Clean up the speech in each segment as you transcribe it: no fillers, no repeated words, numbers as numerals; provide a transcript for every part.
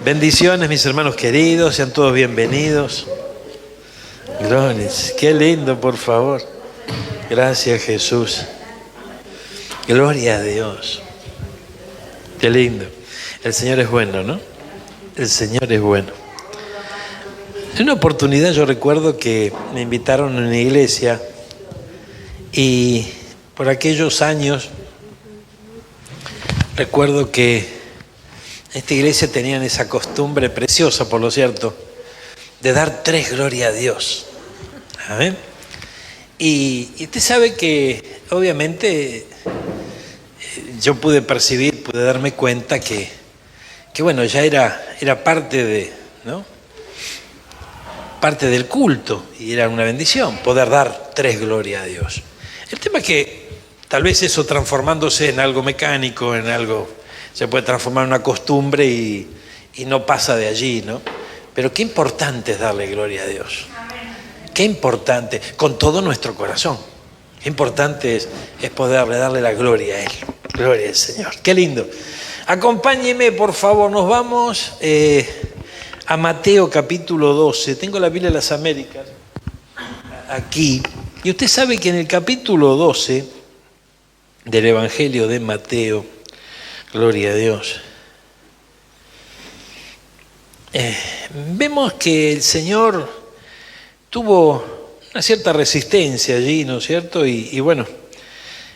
Bendiciones, mis hermanos queridos, sean todos bienvenidos. Gloria, qué lindo, por favor. Gracias, Jesús. Gloria a Dios. Qué lindo. El Señor es bueno, ¿no? El Señor es bueno. En una oportunidad yo recuerdo que me invitaron a una iglesia y por aquellos años recuerdo que en esta iglesia tenían esa costumbre preciosa, por lo cierto, de dar 3 gloria a Dios. ¿Amén? Y usted sabe que obviamente yo pude percibir, pude darme cuenta que bueno, ya era parte de, ¿no? Parte del culto, y era una bendición poder dar 3 gloria a Dios. El tema es que tal vez eso transformándose en algo mecánico, en algo, se puede transformar en una costumbre y no pasa de allí, ¿no? Pero qué importante es darle gloria a Dios. Qué importante, con todo nuestro corazón. Qué importante es poderle darle la gloria a Él. Gloria al Señor. Qué lindo. Acompáñeme, por favor, nos vamos a Mateo capítulo 12. Tengo la Biblia de las Américas aquí. Y usted sabe que en el capítulo 12 del Evangelio de Mateo, gloria a Dios, vemos que el Señor tuvo una cierta resistencia allí, ¿no es cierto? Y bueno,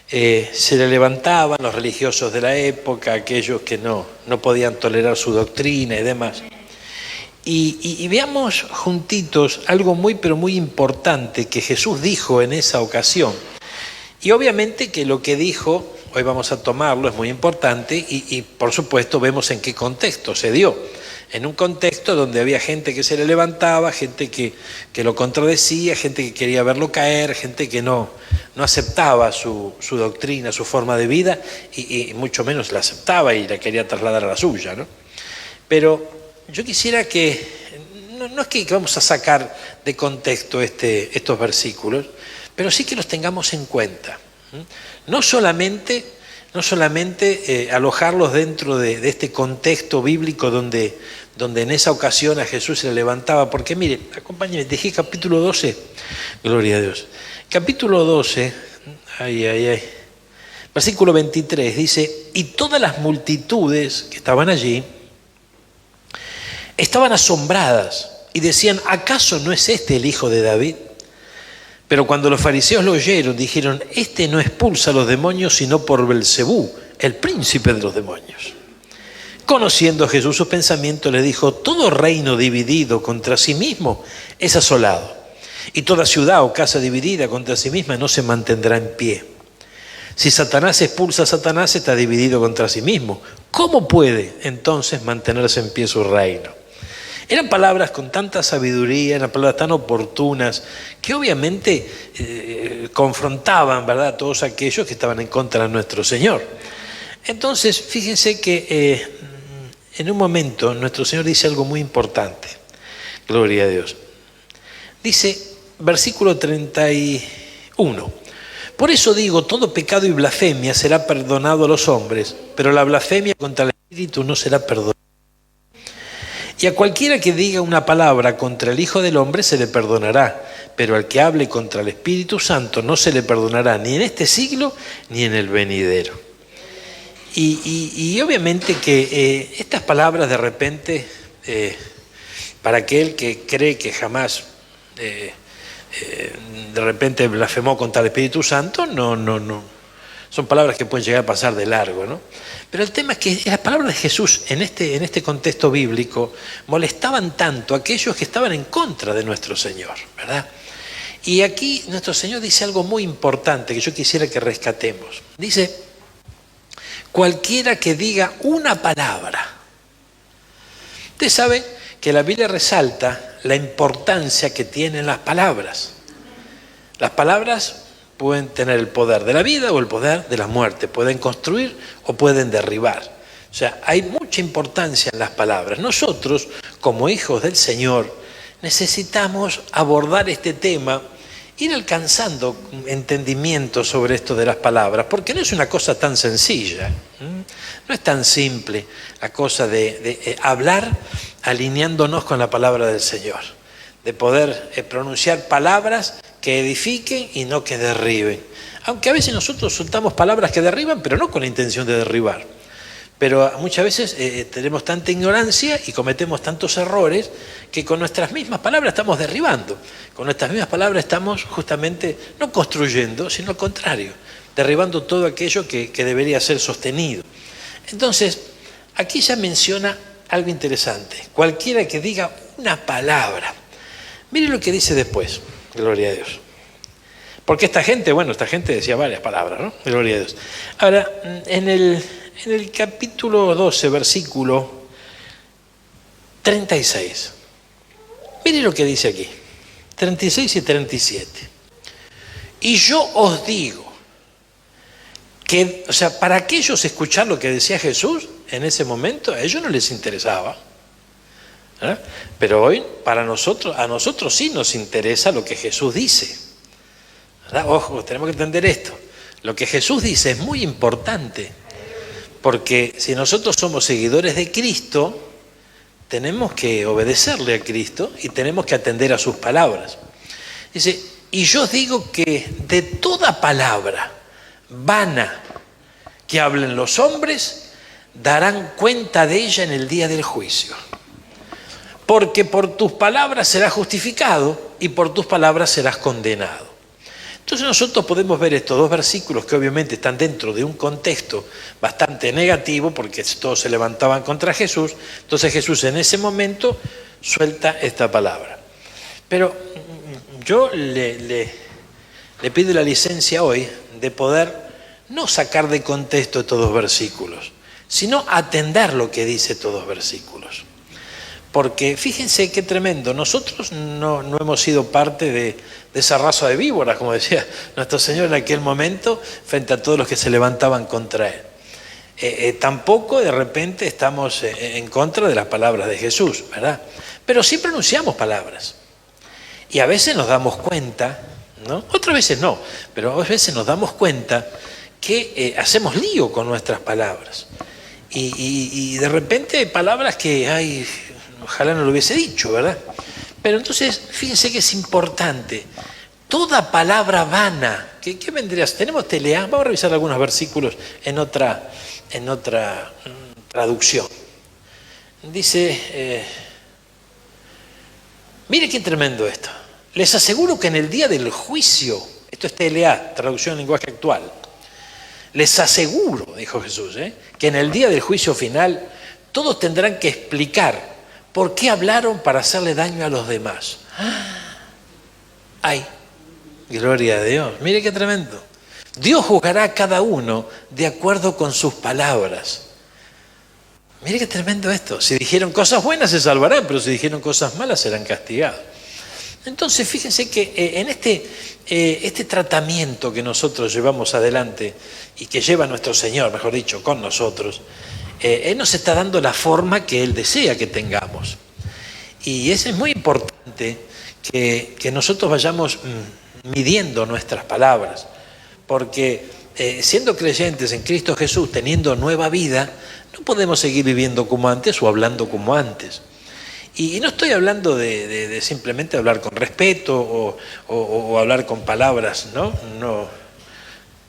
se le levantaban los religiosos de la época, aquellos que no podían tolerar su doctrina y demás. Y veamos juntitos algo muy, pero muy importante que Jesús dijo en esa ocasión. Y obviamente que lo que dijo, hoy vamos a tomarlo, es muy importante y por supuesto vemos en qué contexto se dio. En un contexto donde había gente que se le levantaba, gente que lo contradecía, gente que quería verlo caer, gente que no aceptaba su doctrina, su forma de vida y mucho menos la aceptaba y la quería trasladar a la suya, ¿no? Pero yo quisiera que, no es que vamos a sacar de contexto estos versículos, pero sí que los tengamos en cuenta. No solamente alojarlos dentro de este contexto bíblico donde en esa ocasión a Jesús se le levantaba, porque mire, acompáñenme, dije capítulo 12, gloria a Dios. Capítulo 12, versículo 23, dice, y todas las multitudes que estaban allí estaban asombradas y decían, ¿acaso no es este el hijo de David? Pero cuando los fariseos lo oyeron, dijeron, este no expulsa a los demonios sino por Belcebú, el príncipe de los demonios. Conociendo Jesús sus pensamientos, le dijo, todo reino dividido contra sí mismo es asolado, y toda ciudad o casa dividida contra sí misma no se mantendrá en pie. Si Satanás expulsa a Satanás, está dividido contra sí mismo. ¿Cómo puede entonces mantenerse en pie su reino? Eran palabras con tanta sabiduría, eran palabras tan oportunas, que obviamente confrontaban, ¿verdad?, a todos aquellos que estaban en contra de nuestro Señor. Entonces, fíjense que en un momento nuestro Señor dice algo muy importante. Gloria a Dios. Dice, versículo 31. Por eso digo, todo pecado y blasfemia será perdonado a los hombres, pero la blasfemia contra el Espíritu no será perdonada. Y a cualquiera que diga una palabra contra el Hijo del Hombre se le perdonará, pero al que hable contra el Espíritu Santo no se le perdonará ni en este siglo ni en el venidero. Y obviamente que estas palabras de repente, para aquel que cree que jamás de repente blasfemó contra el Espíritu Santo, no. Son palabras que pueden llegar a pasar de largo, ¿no? Pero el tema es que las palabras de Jesús en este contexto bíblico molestaban tanto a aquellos que estaban en contra de nuestro Señor, ¿verdad? Y aquí nuestro Señor dice algo muy importante que yo quisiera que rescatemos. Dice, cualquiera que diga una palabra. Usted sabe que la Biblia resalta la importancia que tienen las palabras. Las palabras pueden tener el poder de la vida o el poder de la muerte, pueden construir o pueden derribar. O sea, hay mucha importancia en las palabras. Nosotros, como hijos del Señor, necesitamos abordar este tema ir alcanzando entendimiento sobre esto de las palabras, porque no es una cosa tan sencilla, no es tan simple la cosa de hablar alineándonos con la palabra del Señor, de poder pronunciar palabras que edifiquen y no que derriben. Aunque a veces nosotros soltamos palabras que derriban, pero no con la intención de derribar. Pero muchas veces tenemos tanta ignorancia y cometemos tantos errores que con nuestras mismas palabras estamos derribando. Con nuestras mismas palabras estamos justamente no construyendo, sino al contrario, derribando todo aquello que debería ser sostenido. Entonces, aquí ya menciona algo interesante. Cualquiera que diga una palabra. Mire lo que dice después, gloria a Dios. Porque esta gente decía varias palabras, ¿no? Gloria a Dios. Ahora, en el capítulo 12, versículo 36. Mire lo que dice aquí, 36 y 37. Y yo os digo que, para aquellos escuchar lo que decía Jesús en ese momento, a ellos no les interesaba. Pero hoy, a nosotros sí nos interesa lo que Jesús dice. ¿Verdad? Ojo, tenemos que entender esto. Lo que Jesús dice es muy importante. Porque si nosotros somos seguidores de Cristo, tenemos que obedecerle a Cristo y tenemos que atender a sus palabras. Dice, y yo os digo que de toda palabra vana que hablen los hombres, darán cuenta de ella en el día del juicio. Porque por tus palabras serás justificado y por tus palabras serás condenado. Entonces nosotros podemos ver estos dos versículos que obviamente están dentro de un contexto bastante negativo porque todos se levantaban contra Jesús. Entonces Jesús en ese momento suelta esta palabra. Pero yo le pido la licencia hoy de poder no sacar de contexto estos dos versículos, sino atender lo que dice estos dos versículos. Porque fíjense qué tremendo, nosotros no hemos sido parte de esa raza de víboras, como decía nuestro Señor en aquel momento, frente a todos los que se levantaban contra Él. Tampoco de repente estamos en contra de las palabras de Jesús, ¿verdad? Pero sí pronunciamos palabras. Y a veces nos damos cuenta, ¿no? Otras veces no, pero a veces nos damos cuenta que hacemos lío con nuestras palabras. Y de repente hay palabras que ojalá no lo hubiese dicho, ¿verdad? Pero entonces, fíjense que es importante. Toda palabra vana, ¿qué vendría? Tenemos telea, vamos a revisar algunos versículos en otra traducción. Dice, mire qué tremendo esto. Les aseguro que en el día del juicio, esto es TLA, traducción en lenguaje actual. Les aseguro, dijo Jesús, que en el día del juicio final todos tendrán que explicar por qué hablaron para hacerle daño a los demás. ¡Ay! Gloria a Dios. Mire qué tremendo. Dios juzgará a cada uno de acuerdo con sus palabras. Mire qué tremendo esto. Si dijeron cosas buenas se salvarán, pero si dijeron cosas malas serán castigados. Entonces fíjense que en este tratamiento que nosotros llevamos adelante y que lleva nuestro Señor, mejor dicho, con nosotros, Él nos está dando la forma que Él desea que tengamos. Y eso es muy importante que nosotros vayamos midiendo nuestras palabras, porque siendo creyentes en Cristo Jesús, teniendo nueva vida, no podemos seguir viviendo como antes o hablando como antes. Y no estoy hablando de simplemente hablar con respeto o hablar con palabras, no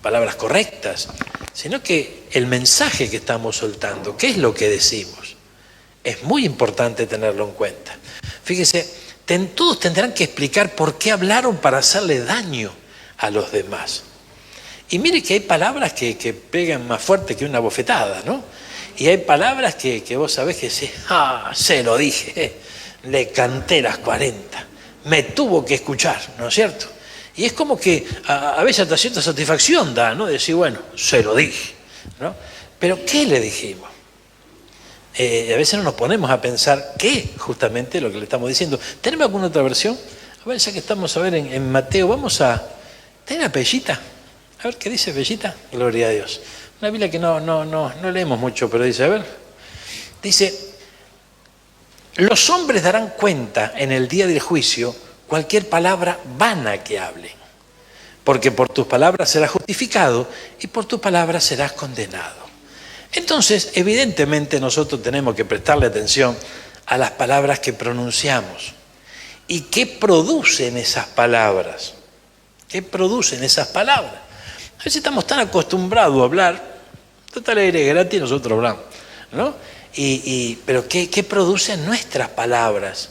palabras correctas, sino que el mensaje que estamos soltando, ¿qué es lo que decimos? Es muy importante tenerlo en cuenta. Fíjese, todos tendrán que explicar por qué hablaron para hacerle daño a los demás. Y mire que hay palabras que pegan más fuerte que una bofetada, ¿no? Y hay palabras que vos sabés que se lo dije, le canté las 40, me tuvo que escuchar, ¿no es cierto? Y es como que a veces hasta cierta satisfacción da, ¿no? Decir, bueno, se lo dije, ¿no? Pero ¿qué le dijimos? A veces no nos ponemos a pensar qué justamente lo que le estamos diciendo. ¿Tenemos alguna otra versión? A ver, ya que estamos en Mateo, vamos a... ¿Tiene una Bellita? A ver, ¿qué dice Bellita? Gloria a Dios. Una Biblia que no leemos mucho, pero dice, a ver. Dice, los hombres darán cuenta en el día del juicio cualquier palabra vana que hablen, porque por tus palabras serás justificado y por tus palabras serás condenado. Entonces, evidentemente nosotros tenemos que prestarle atención a las palabras que pronunciamos y qué producen esas palabras. ¿Qué producen esas palabras? A veces estamos tan acostumbrados a hablar, total aire gratis, nosotros hablamos, ¿no? Pero ¿qué producen nuestras palabras?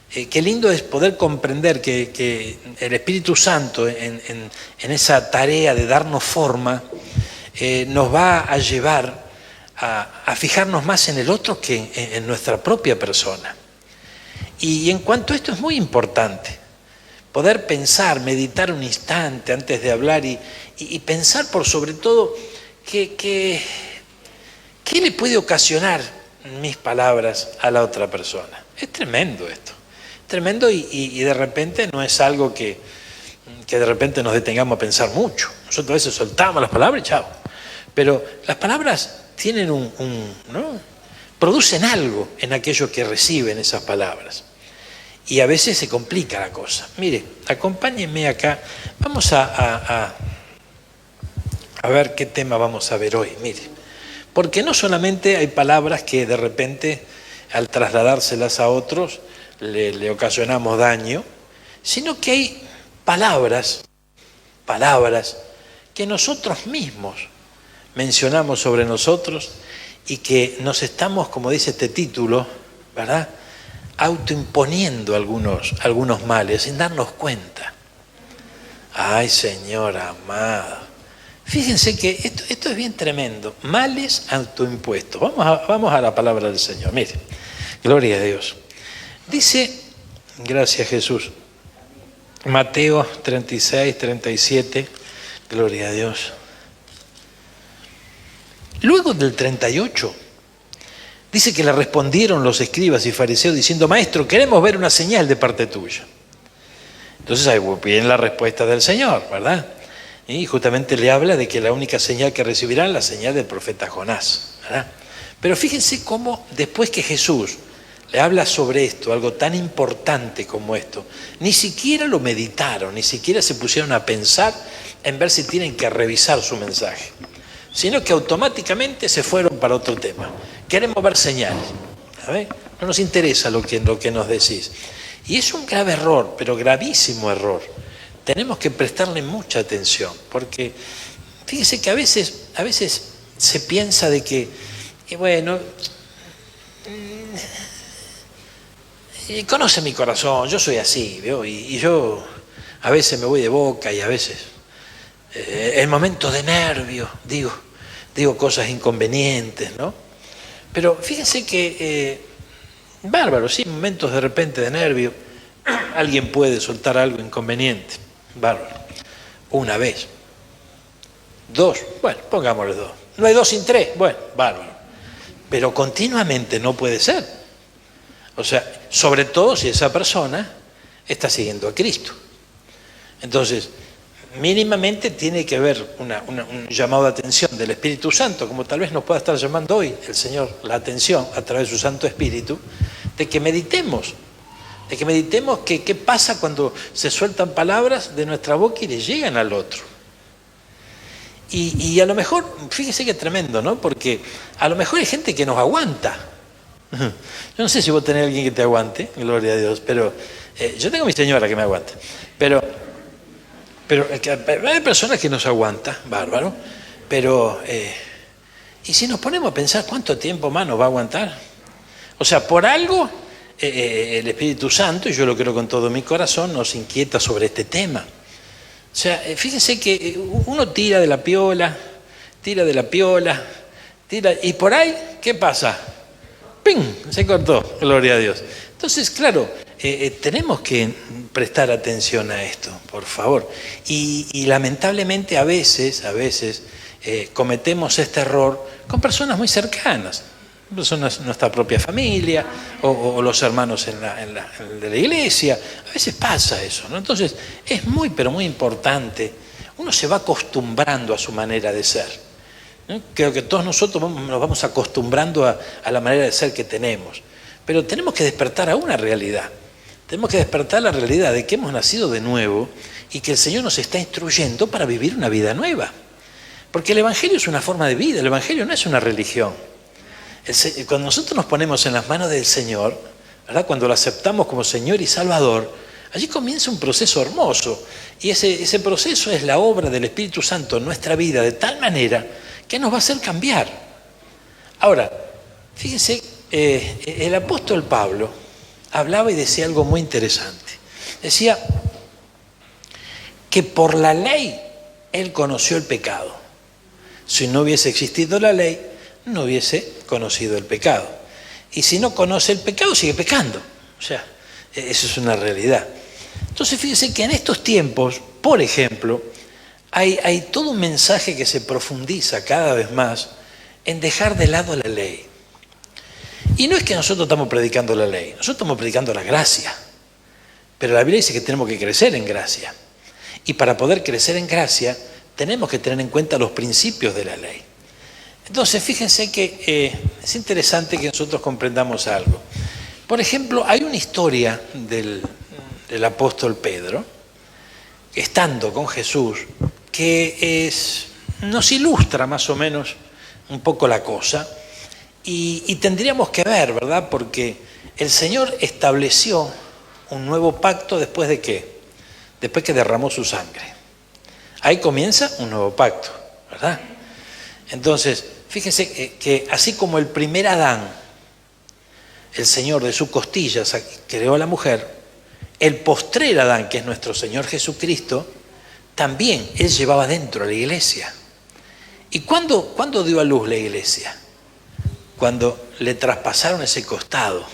Qué lindo es poder comprender que el Espíritu Santo en esa tarea de darnos forma nos va a llevar a fijarnos más en el otro que en nuestra propia persona. Y en cuanto a esto es muy importante, poder pensar, meditar un instante antes de hablar y pensar por sobre todo qué le puede ocasionar mis palabras a la otra persona. Es tremendo esto. Tremendo y de repente no es algo que de repente nos detengamos a pensar mucho. Nosotros a veces soltamos las palabras y chao. Pero las palabras tienen ¿no? Producen algo en aquellos que reciben esas palabras. Y a veces se complica la cosa. Mire, acompáñenme acá. Vamos a ver qué tema vamos a ver hoy. Mire, porque no solamente hay palabras que de repente al trasladárselas a otros le ocasionamos daño, sino que hay palabras que nosotros mismos mencionamos sobre nosotros y que nos estamos, como dice este título, ¿verdad?, autoimponiendo algunos males sin darnos cuenta. Ay, Señor amado. Fíjense que esto es bien tremendo. Males autoimpuestos. Vamos a la palabra del Señor. Mire, gloria a Dios. Dice, gracias Jesús, Mateo 36, 37, gloria a Dios. Luego del 38, dice que le respondieron los escribas y fariseos diciendo: Maestro, queremos ver una señal de parte tuya. Entonces ahí viene la respuesta del Señor, ¿verdad? Y justamente le habla de que la única señal que recibirán es la señal del profeta Jonás, ¿verdad? Pero fíjense cómo después que Jesús le habla sobre esto, algo tan importante como esto, ni siquiera lo meditaron, ni siquiera se pusieron a pensar en ver si tienen que revisar su mensaje, sino que automáticamente se fueron para otro tema. Queremos ver señales. ¿Sabes? No nos interesa lo que nos decís. Y es un grave error, pero gravísimo error. Tenemos que prestarle mucha atención, porque fíjese que a veces se piensa de que, bueno, conoce mi corazón, yo soy así, ¿veo? Y yo a veces me voy de boca y a veces en momentos de nervio digo cosas inconvenientes, ¿no? Pero fíjense que, bárbaro, sí, momentos de repente de nervio, alguien puede soltar algo inconveniente, bárbaro, una vez, dos, bueno, pongámosle dos, no hay dos sin tres, bueno, bárbaro, pero continuamente no puede ser. O sea, sobre todo si esa persona está siguiendo a Cristo. Entonces, mínimamente tiene que haber un llamado de atención del Espíritu Santo, como tal vez nos pueda estar llamando hoy el Señor la atención a través de su Santo Espíritu, de que meditemos qué pasa cuando se sueltan palabras de nuestra boca y le llegan al otro. Y a lo mejor, fíjese que es tremendo, ¿no? Porque a lo mejor hay gente que nos aguanta. Yo no sé si vos tenés a alguien que te aguante, gloria a Dios, pero yo tengo a mi señora que me aguanta, pero hay personas que nos aguantan, bárbaro, pero y si nos ponemos a pensar cuánto tiempo más nos va a aguantar, o sea, por algo el Espíritu Santo, y yo lo creo con todo mi corazón, nos inquieta sobre este tema. O sea, fíjense que uno tira de la piola, y por ahí, ¿qué pasa? ¡Ping! Se cortó, gloria a Dios. Entonces, claro, tenemos que prestar atención a esto, por favor. Y lamentablemente a veces cometemos este error con personas muy cercanas, personas de nuestra propia familia o los hermanos de la iglesia. A veces pasa eso, ¿no? Entonces, es muy, pero muy importante. Uno se va acostumbrando a su manera de ser. Creo que todos nosotros nos vamos acostumbrando a la manera de ser que tenemos, pero tenemos que despertar a una realidad. Tenemos que despertar la realidad de que hemos nacido de nuevo y que el Señor nos está instruyendo para vivir una vida nueva. Porque el Evangelio es una forma de vida, el Evangelio no es una religión. Cuando nosotros nos ponemos en las manos del Señor, ¿verdad? Cuando lo aceptamos como Señor y Salvador, allí comienza un proceso hermoso. Y ese proceso es la obra del Espíritu Santo en nuestra vida de tal manera que nos va a hacer cambiar. Ahora, fíjense, el apóstol Pablo hablaba y decía algo muy interesante. Decía que por la ley él conoció el pecado. Si no hubiese existido la ley, no hubiese conocido el pecado. Y si no conoce el pecado, sigue pecando. O sea, eso es una realidad. Entonces, fíjense que en estos tiempos, por ejemplo, hay todo un mensaje que se profundiza cada vez más en dejar de lado la ley. Y no es que nosotros estamos predicando la ley, nosotros estamos predicando la gracia. Pero la Biblia dice que tenemos que crecer en gracia. Y para poder crecer en gracia, tenemos que tener en cuenta los principios de la ley. Entonces, fíjense que es interesante que nosotros comprendamos algo. Por ejemplo, hay una historia del apóstol Pedro, estando con Jesús, que nos ilustra más o menos un poco la cosa. Y tendríamos que ver, ¿verdad? Porque el Señor estableció un nuevo pacto después de ¿qué? Después que derramó su sangre. Ahí comienza un nuevo pacto, ¿verdad? Entonces, fíjense que así como el primer Adán, el Señor de su costilla creó a la mujer, el postrer Adán, que es nuestro Señor Jesucristo, también Él llevaba dentro a la iglesia. ¿Y cuándo dio a luz la iglesia? Cuando le traspasaron ese costado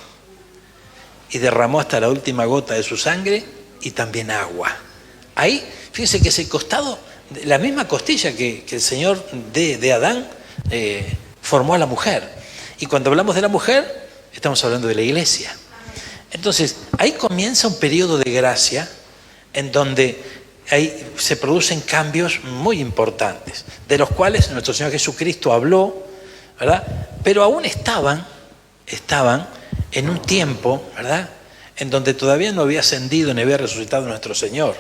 y derramó hasta la última gota de su sangre y también agua. Ahí, fíjense que ese costado, la misma costilla que el Señor de Adán formó a la mujer. Y cuando hablamos de la mujer, estamos hablando de la iglesia. Entonces, ahí comienza un periodo de gracia en donde ahí se producen cambios muy importantes, de los cuales nuestro Señor Jesucristo habló, ¿verdad? Pero aún estaban en un tiempo, ¿verdad?, en donde todavía no había ascendido ni había resucitado nuestro Señor.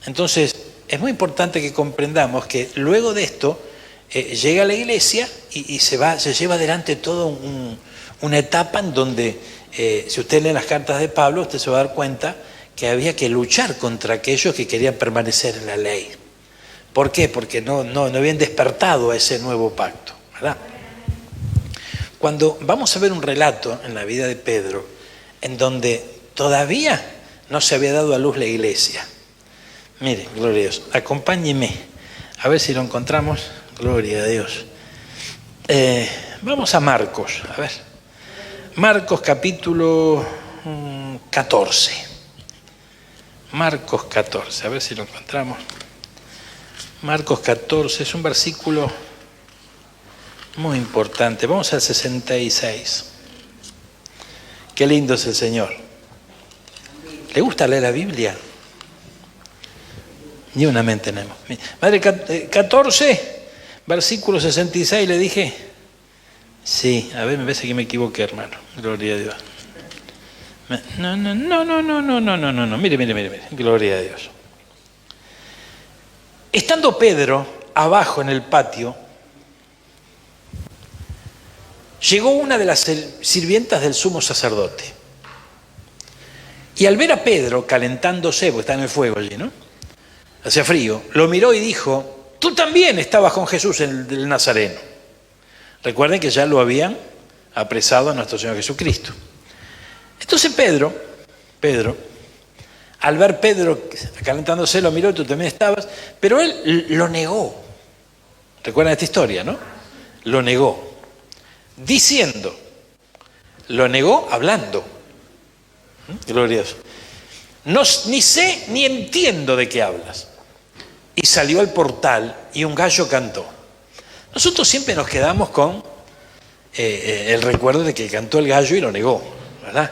Entonces, es muy importante que comprendamos que luego de esto llega la iglesia y se lleva adelante toda una etapa en donde, si usted lee las cartas de Pablo, usted se va a dar cuenta que había que luchar contra aquellos que querían permanecer en la ley. ¿Por qué? Porque no habían despertado a ese nuevo pacto, ¿verdad? Cuando vamos a ver un relato en la vida de Pedro, en donde todavía no se había dado a luz la iglesia. Mire, gloria a Dios, acompáñeme, a ver si lo encontramos, gloria a Dios. Vamos a Marcos, a ver. Marcos capítulo 14. Marcos 14, a ver si lo encontramos. Marcos 14 es un versículo muy importante. Vamos al 66. Qué lindo es el Señor. ¿Le gusta leer la Biblia? Ni una mente tenemos. Madre, 14, versículo 66, le dije. Sí, a ver, me parece que me equivoqué, hermano. Gloria a Dios. No. Mire. Gloria a Dios. Estando Pedro abajo en el patio, llegó una de las sirvientas del sumo sacerdote. Y al ver a Pedro calentándose, porque está en el fuego allí, ¿no? Hacía frío, lo miró y dijo: tú también estabas con Jesús, el Nazareno. Recuerden que ya lo habían apresado a nuestro Señor Jesucristo. Entonces Pedro, al ver Pedro calentándose, lo miró: tú también estabas, pero él lo negó. ¿Recuerdan esta historia, no? Lo negó, diciendo, lo negó hablando. Gloria a Dios. No, ni sé ni entiendo de qué hablas. Y salió al portal y un gallo cantó. Nosotros siempre nos quedamos con el recuerdo de que cantó el gallo y lo negó, ¿verdad?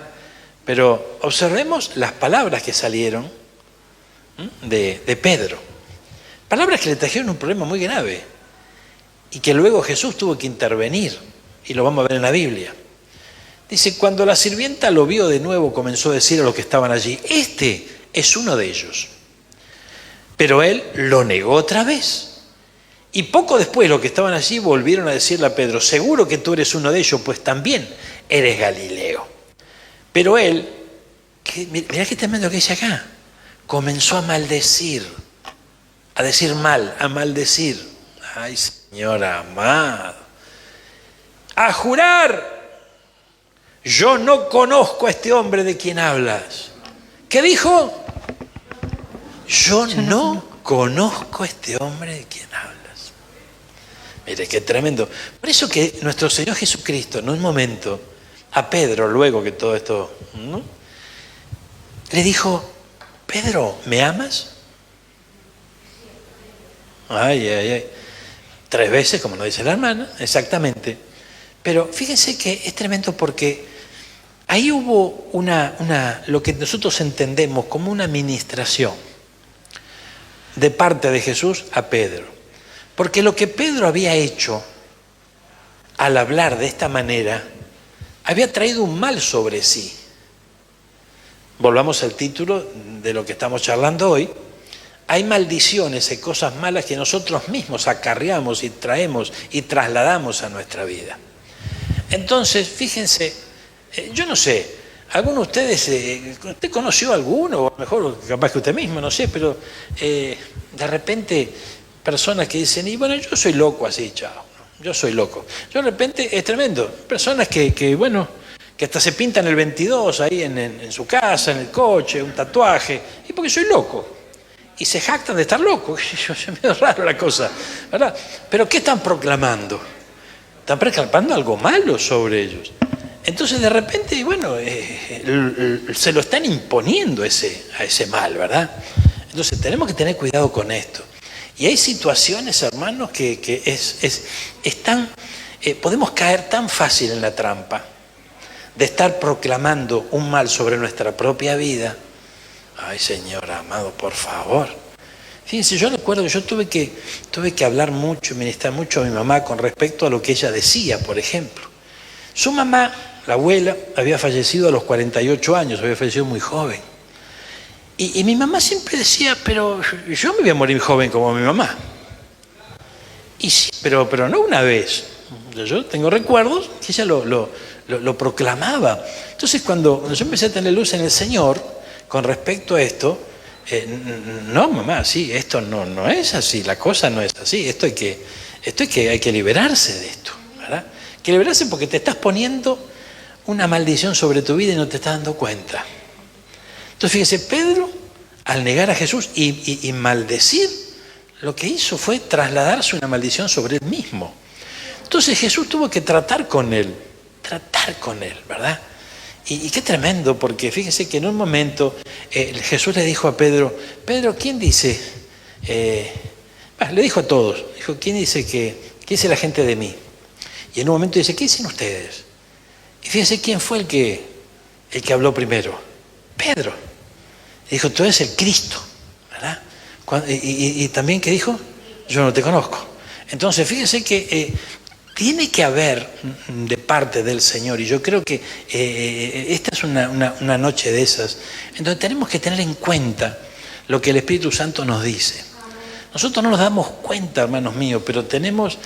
Pero observemos las palabras que salieron de Pedro. Palabras que le trajeron un problema muy grave y que luego Jesús tuvo que intervenir, y lo vamos a ver en la Biblia. Dice, cuando la sirvienta lo vio de nuevo, comenzó a decir a los que estaban allí, este es uno de ellos. Pero él lo negó otra vez. Y poco después los que estaban allí volvieron a decirle a Pedro, seguro que tú eres uno de ellos, pues también eres Galileo. Pero él, mirá qué tremendo que dice acá, comenzó a maldecir, a decir mal, a maldecir. Ay, Señor amado. A jurar. Yo no conozco a este hombre de quien hablas. ¿Qué dijo? Yo no conozco a este hombre de quien hablas. Mire, qué tremendo. Por eso que nuestro Señor Jesucristo, en un momento, a Pedro, luego que todo esto, ¿no?, le dijo, Pedro, ¿me amas? Ay, ay, ay. 3 veces, como nos dice la hermana, exactamente. Pero fíjense que es tremendo porque ahí hubo lo que nosotros entendemos como una ministración de parte de Jesús a Pedro. Porque lo que Pedro había hecho al hablar de esta manera había traído un mal sobre sí. Volvamos al título de lo que estamos charlando hoy. Hay maldiciones y cosas malas que nosotros mismos acarreamos y traemos y trasladamos a nuestra vida. Entonces, fíjense, yo no sé, ¿alguno de ustedes, usted conoció alguno, o a lo mejor capaz que usted mismo, no sé, pero de repente personas que dicen, y bueno, yo soy loco así, chao, ¿no? Yo soy loco. Yo de repente, es tremendo, personas que bueno, que hasta se pintan el 22 ahí en su casa, en el coche, un tatuaje, y porque soy loco. Y se jactan de estar locos, es medio raro la cosa, ¿verdad? Pero ¿qué están proclamando? Están proclamando algo malo sobre ellos. Entonces de repente, bueno, se lo están imponiendo a ese mal, ¿verdad? Entonces tenemos que tener cuidado con esto. Y hay situaciones, hermanos, que podemos caer tan fácil en la trampa de estar proclamando un mal sobre nuestra propia vida. Ay, Señor amado, por favor. Fíjense, yo recuerdo que yo tuve que hablar mucho, ministrar mucho a mi mamá con respecto a lo que ella decía, por ejemplo. Su mamá, la abuela, había fallecido a los 48 años, había fallecido muy joven. Y mi mamá siempre decía, pero yo me voy a morir joven como mi mamá. Y sí, pero no una vez. Yo tengo recuerdos que ella lo proclamaba. Entonces cuando yo empecé a tener luz en el Señor con respecto a esto, no, mamá, sí, esto no es así, la cosa no es así, hay que liberarse de esto, ¿verdad? Hay que liberarse porque te estás poniendo una maldición sobre tu vida y no te estás dando cuenta. Entonces fíjese, Pedro, al negar a Jesús y maldecir, lo que hizo fue trasladarse una maldición sobre él mismo. Entonces Jesús tuvo que tratar con él, ¿verdad? Y qué tremendo, porque fíjese que en un momento Jesús le dijo a Pedro, ¿quién dice? Le dijo a todos, dijo, ¿qué dice la gente de mí? Y en un momento dice, ¿qué dicen ustedes? Y fíjese quién fue el que habló primero, Pedro. Dijo, tú eres el Cristo, ¿verdad? Y también que dijo, yo no te conozco. Entonces fíjese que tiene que haber de parte del Señor, y yo creo que esta es una noche de esas, en donde tenemos que tener en cuenta lo que el Espíritu Santo nos dice. Nosotros no nos damos cuenta, hermanos míos, pero tenemos,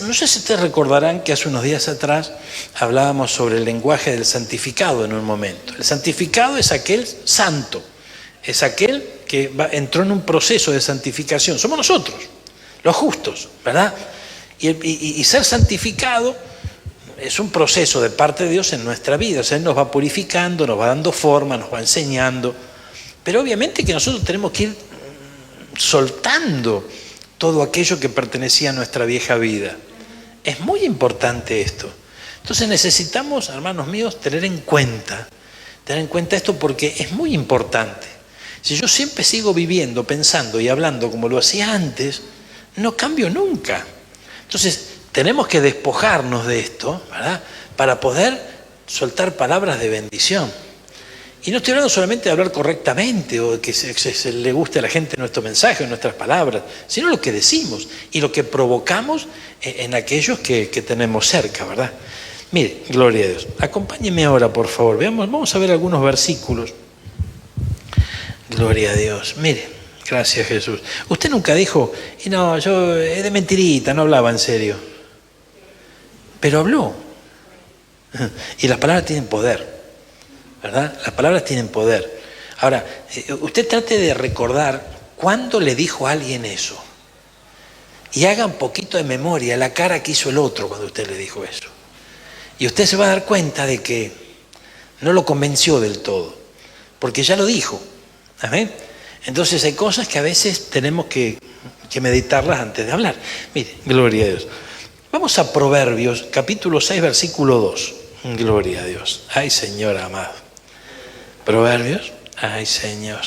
no sé si ustedes recordarán que hace unos días atrás hablábamos sobre el lenguaje del santificado en un momento. El santificado es aquel santo, es aquel que entró en un proceso de santificación. Somos nosotros, los justos, ¿verdad? Y ser santificado es un proceso de parte de Dios en nuestra vida. O sea, Él nos va purificando, nos va dando forma, nos va enseñando. Pero obviamente que nosotros tenemos que ir soltando todo aquello que pertenecía a nuestra vieja vida. Es muy importante esto. Entonces necesitamos, hermanos míos, tener en cuenta esto, porque es muy importante. Si yo siempre sigo viviendo, pensando y hablando como lo hacía antes, no cambio nunca. Entonces tenemos que despojarnos de esto, ¿verdad?, para poder soltar palabras de bendición. Y no estoy hablando solamente de hablar correctamente o de que se le guste a la gente nuestro mensaje o nuestras palabras, sino lo que decimos y lo que provocamos en aquellos que tenemos cerca, ¿verdad? Mire, gloria a Dios. Acompáñeme ahora, por favor. Veamos, vamos a ver algunos versículos. Gloria a Dios. Mire, gracias Jesús. Usted nunca dijo, y no, yo es de mentirita, no hablaba en serio. Pero habló. Y las palabras tienen poder, ¿verdad? Las palabras tienen poder. Ahora, usted trate de recordar cuándo le dijo a alguien eso. Y haga un poquito de memoria la cara que hizo el otro cuando usted le dijo eso. Y usted se va a dar cuenta de que no lo convenció del todo, porque ya lo dijo. ¿Amén? Entonces hay cosas que a veces tenemos que meditarlas antes de hablar. Mire, gloria a Dios. Vamos a Proverbios, capítulo 6, versículo 2. Gloria a Dios. Ay, Señor amado. Proverbios, ay, Señor.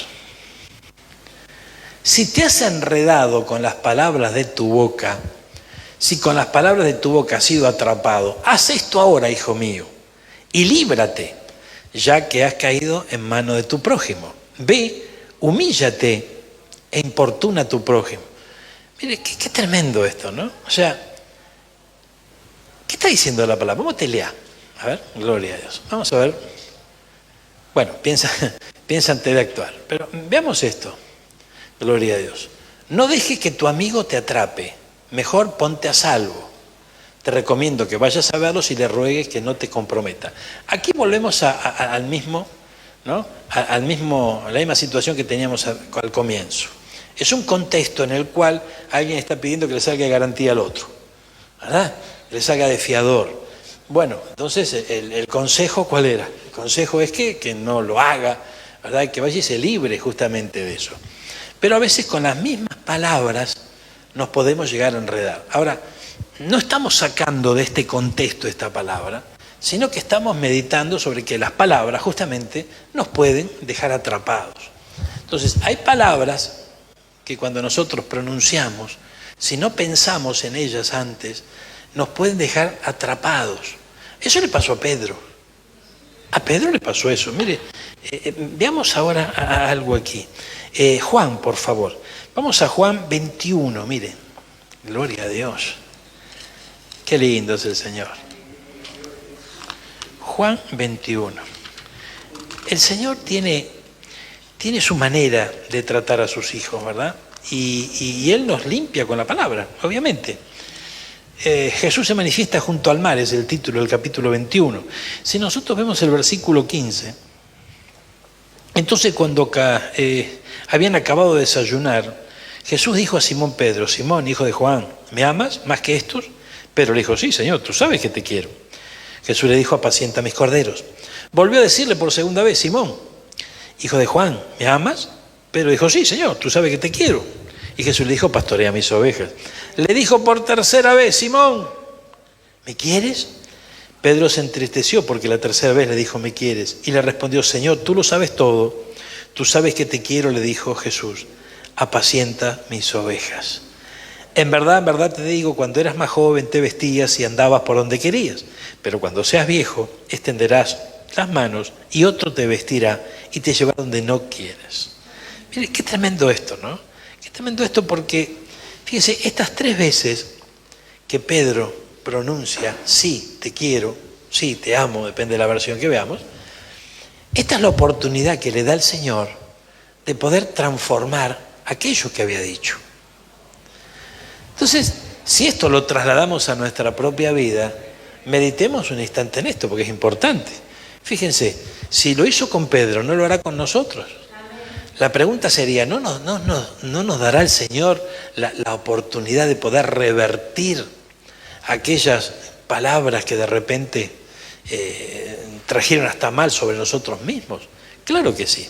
Si te has enredado con las palabras de tu boca, si con las palabras de tu boca has sido atrapado, haz esto ahora, hijo mío, y líbrate, ya que has caído en mano de tu prójimo. Ve, humíllate e importuna a tu prójimo. Mire, qué tremendo esto, ¿no? O sea, ¿qué está diciendo la palabra? ¿Cómo te lea? A ver, gloria a Dios. Vamos a ver. Bueno, piensa antes de actuar. Pero veamos esto. Gloria a Dios. No dejes que tu amigo te atrape. Mejor ponte a salvo. Te recomiendo que vayas a verlo y le ruegues que no te comprometa. Aquí volvemos al mismo, ¿no? A la misma situación que teníamos al comienzo. Es un contexto en el cual alguien está pidiendo que le salga de garantía al otro, ¿verdad? Le salga de fiador. Bueno, entonces el consejo, ¿cuál era? El consejo es que no lo haga, ¿verdad? Que vaya y se libre justamente de eso. Pero a veces con las mismas palabras nos podemos llegar a enredar. Ahora, no estamos sacando de este contexto esta palabra, sino que estamos meditando sobre que las palabras justamente nos pueden dejar atrapados. Entonces, hay palabras que cuando nosotros pronunciamos, si no pensamos en ellas antes, nos pueden dejar atrapados. Eso le pasó a Pedro. A Pedro le pasó eso. Mire, veamos ahora algo aquí. Juan, por favor. Vamos a Juan 21, mire. Gloria a Dios. Qué lindo es el Señor. Juan 21. El Señor tiene su manera de tratar a sus hijos, ¿verdad? Y Él nos limpia con la palabra, obviamente. Jesús se manifiesta junto al mar, es el título del capítulo 21. Si nosotros vemos el versículo 15, entonces cuando habían acabado de desayunar, Jesús dijo a Simón Pedro: Simón, hijo de Juan, ¿me amas más que estos? Pedro le dijo: sí, Señor, tú sabes que te quiero. Jesús le dijo: apacienta mis corderos. Volvió a decirle por segunda vez: Simón, hijo de Juan, ¿me amas? Pedro dijo: sí, Señor, tú sabes que te quiero. Y Jesús le dijo: pastorea mis ovejas. Le dijo por tercera vez: Simón, ¿me quieres? Pedro se entristeció porque la tercera vez le dijo: ¿me quieres? Y le respondió: Señor, tú lo sabes todo, tú sabes que te quiero. Le dijo Jesús: apacienta mis ovejas. En verdad te digo, cuando eras más joven te vestías y andabas por donde querías, pero cuando seas viejo extenderás las manos y otro te vestirá y te llevará donde no quieras. Mire, qué tremendo esto, ¿no? Qué tremendo esto, porque, fíjese, estas 3 veces que Pedro pronuncia: sí, te quiero, sí, te amo, depende de la versión que veamos, esta es la oportunidad que le da el Señor de poder transformar aquello que había dicho. Entonces, si esto lo trasladamos a nuestra propia vida, meditemos un instante en esto, porque es importante. Fíjense, si lo hizo con Pedro, ¿no lo hará con nosotros? La pregunta sería: ¿no nos dará el Señor la oportunidad de poder revertir aquellas palabras que de repente trajeron hasta mal sobre nosotros mismos? Claro que sí.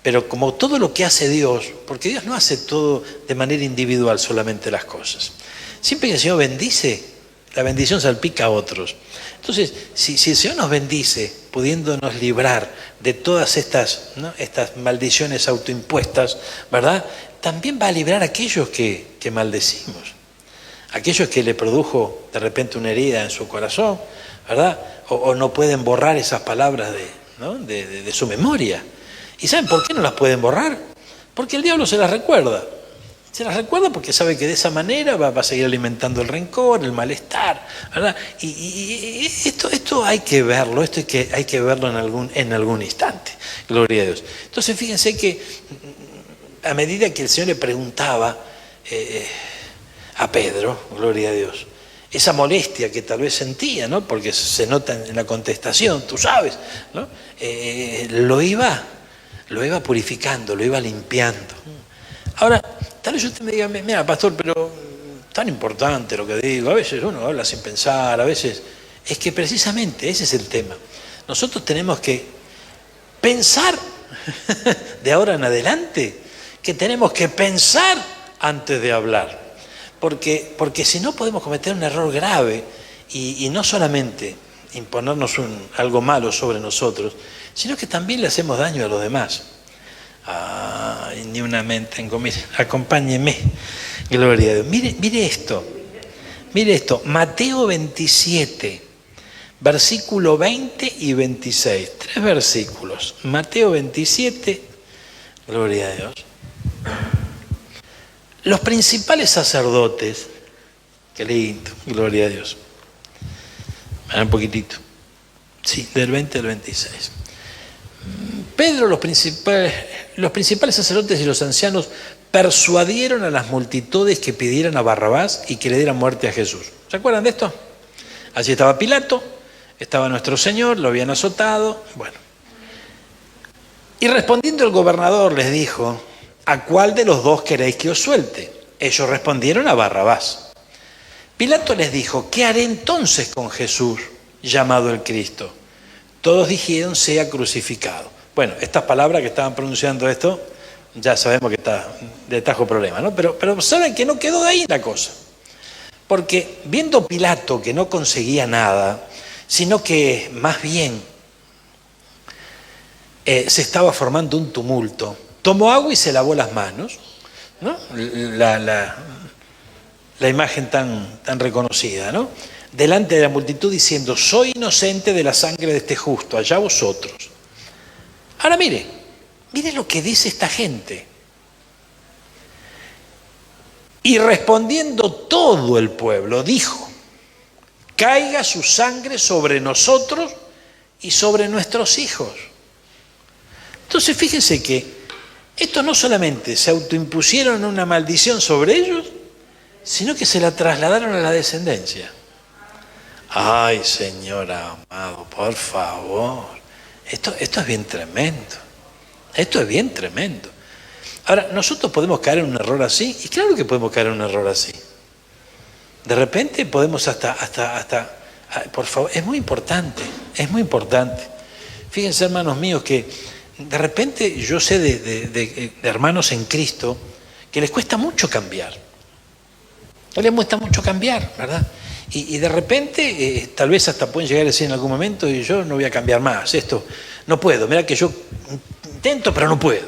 Pero como todo lo que hace Dios, porque Dios no hace todo de manera individual solamente las cosas. Siempre que el Señor bendice, la bendición salpica a otros. Entonces, si el Señor nos bendice, pudiéndonos librar de todas estas maldiciones autoimpuestas, ¿verdad? También va a librar a aquellos que maldecimos. Aquellos que le produjo de repente una herida en su corazón, ¿verdad? O no pueden borrar esas palabras de su memoria. ¿Y saben por qué no las pueden borrar? Porque el diablo se las recuerda. Se las recuerda porque sabe que de esa manera va a seguir alimentando el rencor, el malestar, ¿verdad? Y esto hay que verlo, hay que verlo en algún instante. Gloria a Dios. Entonces fíjense que a medida que el Señor le preguntaba a Pedro, gloria a Dios, esa molestia que tal vez sentía, ¿no? Porque se nota en la contestación, tú sabes, ¿no? Lo iba purificando, lo iba limpiando. Ahora, tal vez usted me diga, mira, pastor, pero tan importante lo que digo, a veces uno habla sin pensar, a veces... Es que precisamente ese es el tema. Nosotros tenemos que pensar de ahora en adelante, que tenemos que pensar antes de hablar. Porque si no podemos cometer un error grave y no solamente imponernos algo malo sobre nosotros, sino que también le hacemos daño a los demás. Ay, ni una mente tengo, mire, acompáñeme, gloria a Dios. Mire esto, Mateo 27, versículo 20 y 26, 3 versículos. Mateo 27, gloria a Dios. Los principales sacerdotes, qué lindo, gloria a Dios. Un poquitito, sí, del 20 al 26. Pedro, los principales sacerdotes y los ancianos persuadieron a las multitudes que pidieran a Barrabás y que le dieran muerte a Jesús. ¿Se acuerdan de esto? Allí estaba Pilato, estaba nuestro Señor, lo habían azotado, bueno. Y respondiendo el gobernador les dijo, ¿a cuál de los dos queréis que os suelte? Ellos respondieron a Barrabás. Pilato les dijo, ¿qué haré entonces con Jesús, llamado el Cristo? Todos dijeron, sea crucificado. Bueno, estas palabras que estaban pronunciando esto, ya sabemos que está de tajo problema, ¿no? Pero saben que no quedó de ahí la cosa. Porque viendo Pilato que no conseguía nada, sino que más bien se estaba formando un tumulto, tomó agua y se lavó las manos, ¿no? La imagen tan reconocida, ¿no? Delante de la multitud diciendo, soy inocente de la sangre de este justo, allá vosotros. Ahora mire lo que dice esta gente. Y respondiendo todo el pueblo, dijo, caiga su sangre sobre nosotros y sobre nuestros hijos. Entonces fíjense que estos no solamente se autoimpusieron una maldición sobre ellos, sino que se la trasladaron a la descendencia. Ay, Señor amado, por favor, esto es bien tremendo, esto es bien tremendo. Ahora, nosotros podemos caer en un error así, y claro que podemos caer en un error así. De repente podemos por favor, es muy importante. Fíjense, hermanos míos, que de repente yo sé de hermanos en Cristo que les cuesta mucho cambiar. Les cuesta mucho cambiar, ¿verdad? Y de repente, tal vez hasta pueden llegar a decir en algún momento, y yo no voy a cambiar más, esto no puedo, mira que yo intento pero no puedo.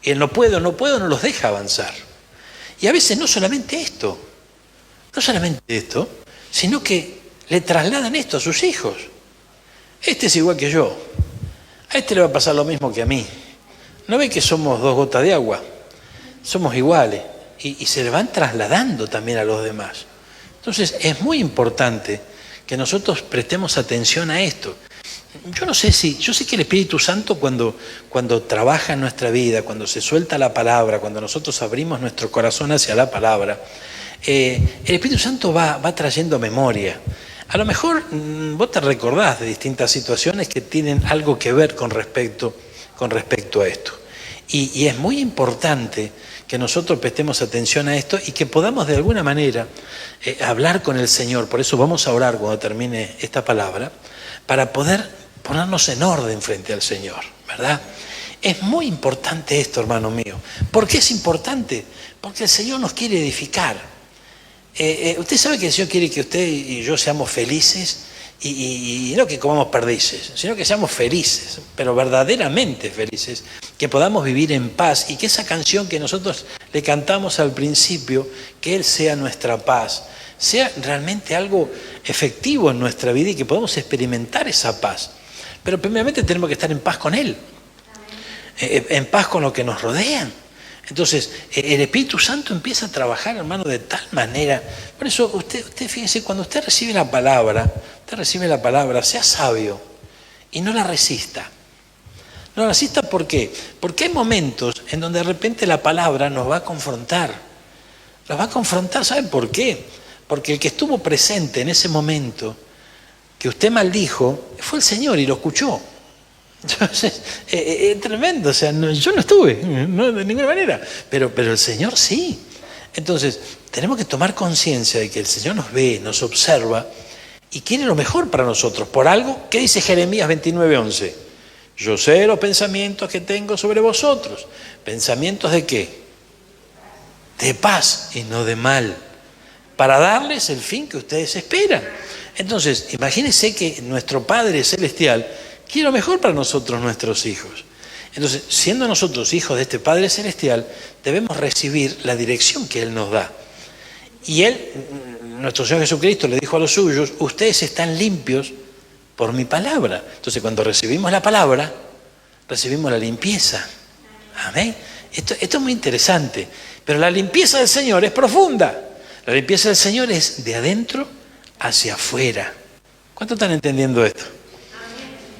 Y el no puedo no los deja avanzar. Y a veces no solamente esto, sino que le trasladan esto a sus hijos. Este es igual que yo, a este le va a pasar lo mismo que a mí. ¿No ve que somos 2 gotas de agua? Somos iguales, y se le van trasladando también a los demás. Entonces es muy importante que nosotros prestemos atención a esto. Yo sé que el Espíritu Santo cuando trabaja en nuestra vida, cuando se suelta la palabra, cuando nosotros abrimos nuestro corazón hacia la palabra, el Espíritu Santo va trayendo memoria. A lo mejor vos te recordás de distintas situaciones que tienen algo que ver con respecto a esto. Y es muy importante que nosotros prestemos atención a esto y que podamos de alguna manera hablar con el Señor. Por eso vamos a orar cuando termine esta palabra, para poder ponernos en orden frente al Señor, ¿verdad? Es muy importante esto, hermano mío. ¿Por qué es importante? Porque el Señor nos quiere edificar. Usted sabe que el Señor quiere que usted y yo seamos felices y no que comamos perdices, sino que seamos felices, pero verdaderamente felices, que podamos vivir en paz y que esa canción que nosotros le cantamos al principio, que Él sea nuestra paz, sea realmente algo efectivo en nuestra vida y que podamos experimentar esa paz. Pero primeramente tenemos que estar en paz con Él, en paz con lo que nos rodean, Entonces, el Espíritu Santo empieza a trabajar, hermano, de tal manera. Por eso, usted fíjese, cuando usted recibe la palabra, sea sabio y no la resista. No la resista, ¿por qué? Porque hay momentos en donde de repente la palabra nos va a confrontar. Nos va a confrontar, ¿saben por qué? Porque el que estuvo presente en ese momento que usted maldijo fue el Señor y lo escuchó. Entonces, es tremendo, o sea, yo no estuve, no, de ninguna manera, pero el Señor sí. Entonces, tenemos que tomar conciencia de que el Señor nos ve, nos observa y quiere lo mejor para nosotros. Por algo, ¿qué dice Jeremías 29:11? Yo sé los pensamientos que tengo sobre vosotros. ¿Pensamientos de qué? De paz y no de mal, para darles el fin que ustedes esperan. Entonces, imagínense que nuestro Padre Celestial quiere lo mejor para nosotros, nuestros hijos. Entonces, siendo nosotros hijos de este Padre Celestial, debemos recibir la dirección que Él nos da. Y Él, nuestro Señor Jesucristo, le dijo a los suyos, ustedes están limpios por mi palabra. Entonces, cuando recibimos la palabra, recibimos la limpieza. Amén. Esto es muy interesante. Pero la limpieza del Señor es profunda. La limpieza del Señor es de adentro hacia afuera. ¿Cuántos están entendiendo esto?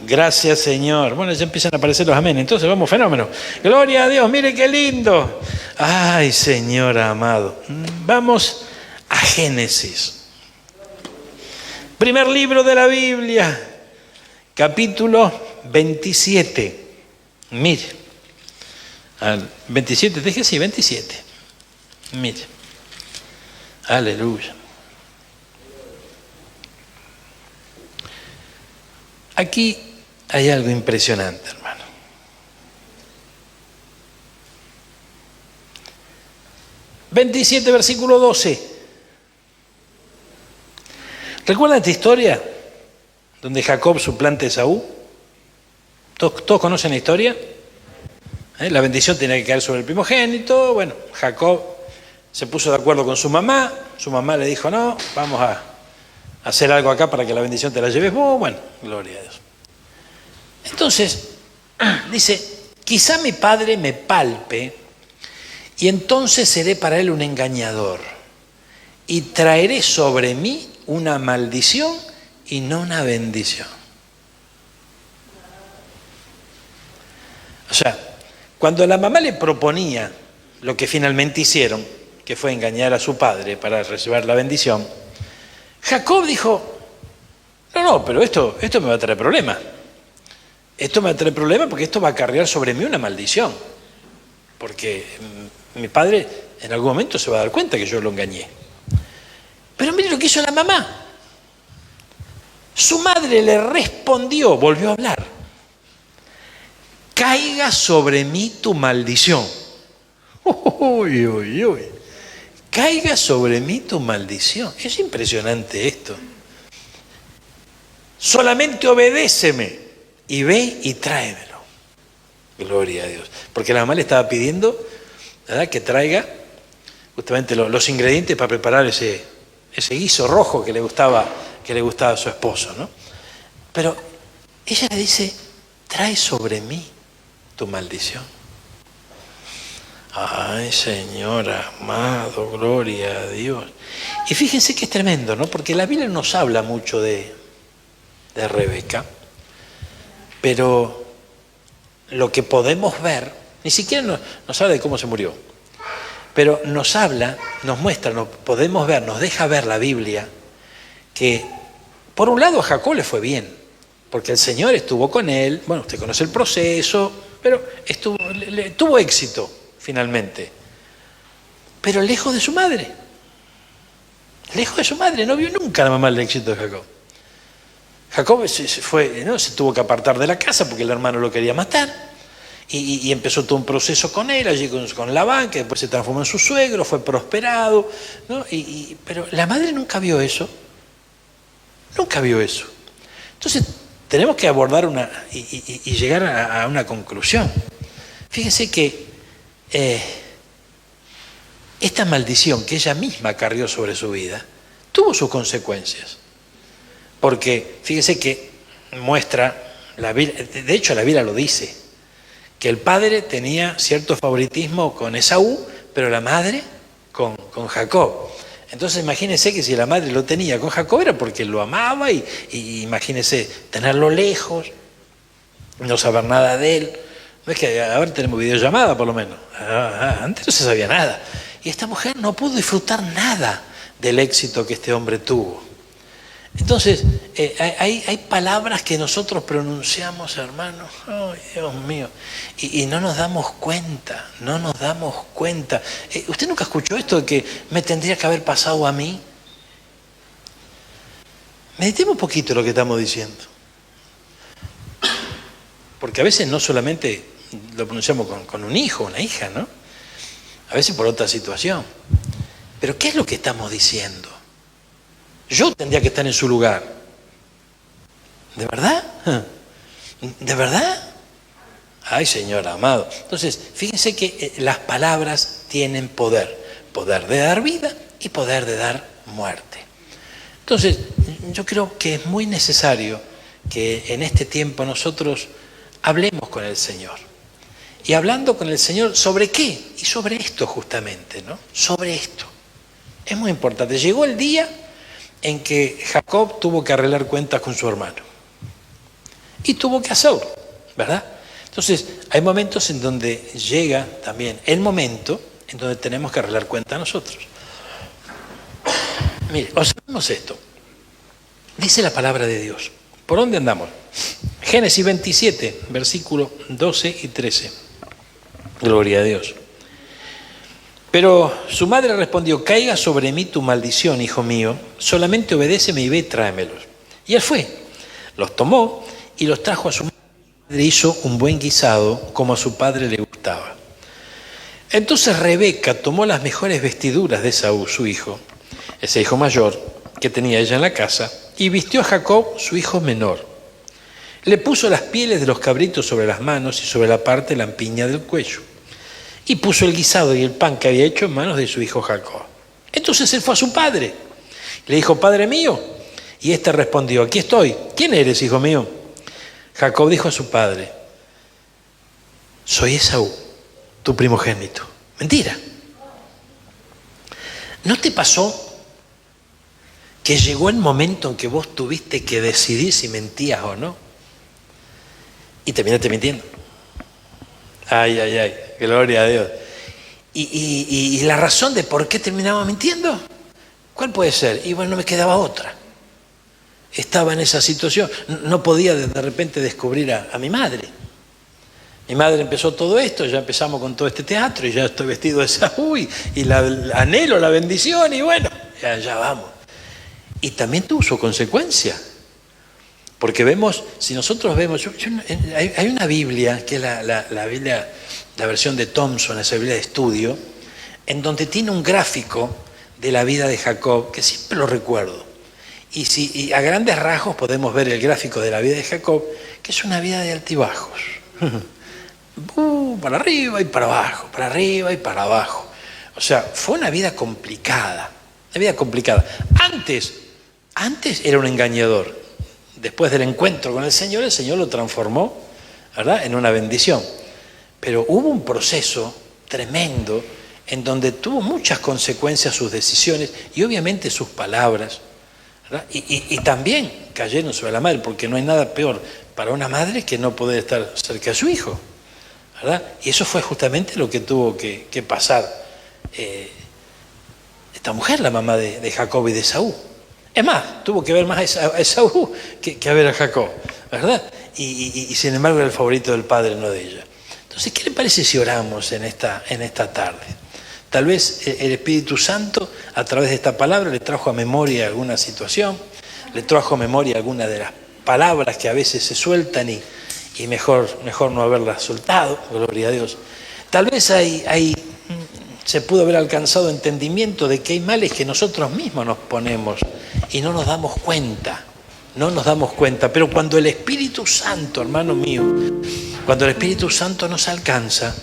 Gracias, Señor. Bueno, ya empiezan a aparecer los amén. Entonces vamos, fenómeno. Gloria a Dios, mire qué lindo. Ay, Señor amado. Vamos a Génesis. Primer libro de la Biblia, capítulo 27. Mire. 27, dije sí, 27. Mire. Aleluya. Aquí hay algo impresionante, hermano. ...27, versículo 12... ¿Recuerdan esta historia? Donde Jacob suplanta a Esaú. ¿Todos conocen la historia? La bendición tenía que caer sobre el primogénito. Bueno, Jacob se puso de acuerdo con su mamá. Su mamá le dijo, no, vamos a hacer algo acá para que la bendición te la lleves vos. Bueno, gloria a Dios. Entonces, dice, quizá mi padre me palpe y entonces seré para él un engañador y traeré sobre mí una maldición y no una bendición. O sea, cuando la mamá le proponía lo que finalmente hicieron, que fue engañar a su padre para recibir la bendición, Jacob dijo, no, pero esto me va a traer problemas. Esto me va a traer problemas porque esto va a acarrear sobre mí una maldición. Porque mi padre en algún momento se va a dar cuenta que yo lo engañé. Pero mire lo que hizo la mamá. Su madre le respondió, volvió a hablar. Caiga sobre mí tu maldición. Uy, uy, uy. Caiga sobre mí tu maldición. Es impresionante esto. Solamente obedéceme y ve y tráemelo. Gloria a Dios. Porque la mamá le estaba pidiendo, ¿verdad?, que traiga justamente los ingredientes para preparar ese guiso rojo que le gustaba a su esposo, ¿no? Pero ella le dice, trae sobre mí tu maldición. Ay, Señor amado, gloria a Dios. Y fíjense que es tremendo, ¿no? Porque la Biblia nos habla mucho de Rebeca, pero lo que podemos ver, ni siquiera nos habla de cómo se murió, pero nos habla, nos muestra, nos podemos ver, nos deja ver la Biblia, que por un lado a Jacob le fue bien, porque el Señor estuvo con él, bueno, usted conoce el proceso, pero tuvo éxito finalmente, pero lejos de su madre, no vio nunca la mamá el éxito de Jacob. Jacob se tuvo que apartar de la casa porque el hermano lo quería matar. Y empezó todo un proceso con él, allí con Labán, que después se transformó en su suegro, fue prosperado, ¿no? Pero la madre nunca vio eso. Nunca vio eso. Entonces, tenemos que abordar y llegar a una conclusión. Fíjese que esta maldición que ella misma carrió sobre su vida tuvo sus consecuencias. Porque fíjese que muestra, de hecho la Biblia lo dice, que el padre tenía cierto favoritismo con Esaú, pero la madre con Jacob. Entonces imagínense que si la madre lo tenía con Jacob era porque lo amaba y imagínense tenerlo lejos, no saber nada de él. No es que ahora tenemos videollamada por lo menos, antes no se sabía nada. Y esta mujer no pudo disfrutar nada del éxito que este hombre tuvo. Entonces, hay palabras que nosotros pronunciamos, hermanos, ¡ay, Dios mío! Y no nos damos cuenta, no nos damos cuenta. ¿Usted nunca escuchó esto de que me tendría que haber pasado a mí? Meditemos un poquito lo que estamos diciendo. Porque a veces no solamente lo pronunciamos con un hijo, una hija, ¿no? A veces por otra situación. Pero ¿qué es lo que estamos diciendo? Yo tendría que estar en su lugar. ¿De verdad? ¿De verdad? Ay, Señor amado. Entonces, fíjense que las palabras tienen poder. Poder de dar vida y poder de dar muerte. Entonces, yo creo que es muy necesario que en este tiempo nosotros hablemos con el Señor. Y hablando con el Señor, ¿sobre qué? Y sobre esto justamente, ¿no? Sobre esto. Es muy importante. Llegó el día en que Jacob tuvo que arreglar cuentas con su hermano. Y tuvo que hacerlo, ¿verdad? Entonces, hay momentos en donde llega también el momento en donde tenemos que arreglar cuentas nosotros. Mire, observemos esto. Dice la palabra de Dios. ¿Por dónde andamos? Génesis 27, versículos 12 y 13. Gloria a Dios. Pero su madre respondió: caiga sobre mí tu maldición, hijo mío, solamente obedéceme y ve y tráemelos. Y él fue, los tomó y los trajo a su madre. Hizo un buen guisado como a su padre le gustaba. Entonces Rebeca tomó las mejores vestiduras de Esaú, su hijo, ese hijo mayor que tenía ella en la casa, y vistió a Jacob, su hijo menor. Le puso las pieles de los cabritos sobre las manos y sobre la parte lampiña del cuello. Y puso el guisado y el pan que había hecho en manos de su hijo Jacob. Entonces él fue a su padre. Le dijo: Padre mío. Y éste respondió: Aquí estoy. ¿Quién eres, hijo mío? Jacob dijo a su padre: Soy Esaú, tu primogénito. Mentira. ¿No te pasó que llegó el momento en que vos tuviste que decidir si mentías o no? Y terminaste mintiendo. Ay, ay, ay, gloria a Dios. ¿Y la razón de por qué terminaba mintiendo? ¿Cuál puede ser? Y bueno, no me quedaba otra. Estaba en esa situación. No podía de repente descubrir a mi madre. Mi madre empezó todo esto, ya empezamos con todo este teatro y ya estoy vestido de Saúl y anhelo la bendición y bueno, ya vamos. Y también tuvo su consecuencia. Porque vemos, si nosotros vemos, hay una Biblia, que es la Biblia, la versión de Thompson, esa Biblia de estudio, en donde tiene un gráfico de la vida de Jacob, que siempre lo recuerdo. Y a grandes rasgos podemos ver el gráfico de la vida de Jacob, que es una vida de altibajos. Para arriba y para abajo, para arriba y para abajo. O sea, fue una vida complicada, una vida complicada. Antes era un engañador. Después del encuentro con el Señor lo transformó, ¿verdad?, en una bendición. Pero hubo un proceso tremendo en donde tuvo muchas consecuencias sus decisiones y obviamente sus palabras, ¿verdad? Y también cayeron sobre la madre, porque no hay nada peor para una madre que no poder estar cerca de su hijo, ¿verdad? Y eso fue justamente lo que tuvo que pasar esta mujer, la mamá de Jacob y de Esaú. Es más, tuvo que ver más a Esaú que a ver a Jacob, ¿verdad? Y sin embargo era el favorito del padre, no de ella. Entonces, ¿qué le parece si oramos en esta tarde? Tal vez el Espíritu Santo, a través de esta palabra, le trajo a memoria alguna situación, le trajo a memoria alguna de las palabras que a veces se sueltan y mejor no haberlas soltado, gloria a Dios. Tal vez se pudo haber alcanzado entendimiento de que hay males que nosotros mismos nos ponemos y no nos damos cuenta, pero cuando el Espíritu Santo, hermano mío, cuando el Espíritu Santo nos alcanza,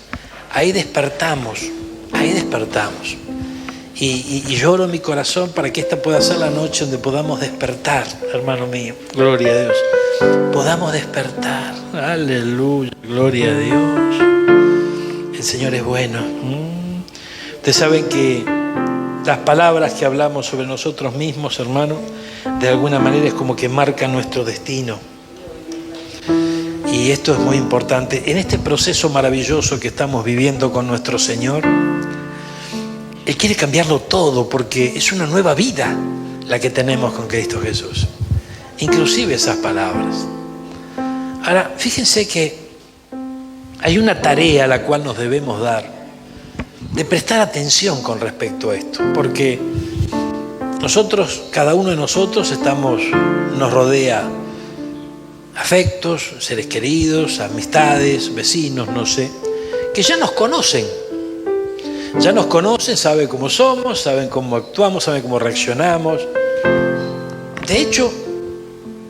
ahí despertamos, y lloro en mi corazón para que esta pueda ser la noche donde podamos despertar, hermano mío, gloria a Dios. podamos despertar. Aleluya, gloria a Dios. El Señor es bueno. Ustedes saben que las palabras que hablamos sobre nosotros mismos, hermano, de alguna manera es como que marcan nuestro destino. Y esto es muy importante. En este proceso maravilloso que estamos viviendo con nuestro Señor, Él quiere cambiarlo todo porque es una nueva vida la que tenemos con Cristo Jesús. Inclusive esas palabras. Ahora, fíjense que hay una tarea a la cual nos debemos dar, de prestar atención con respecto a esto, porque nosotros, cada uno de nosotros nos rodea afectos, seres queridos, amistades, vecinos, no sé, que ya nos conocen, saben cómo somos, saben cómo actuamos, saben cómo reaccionamos. De hecho,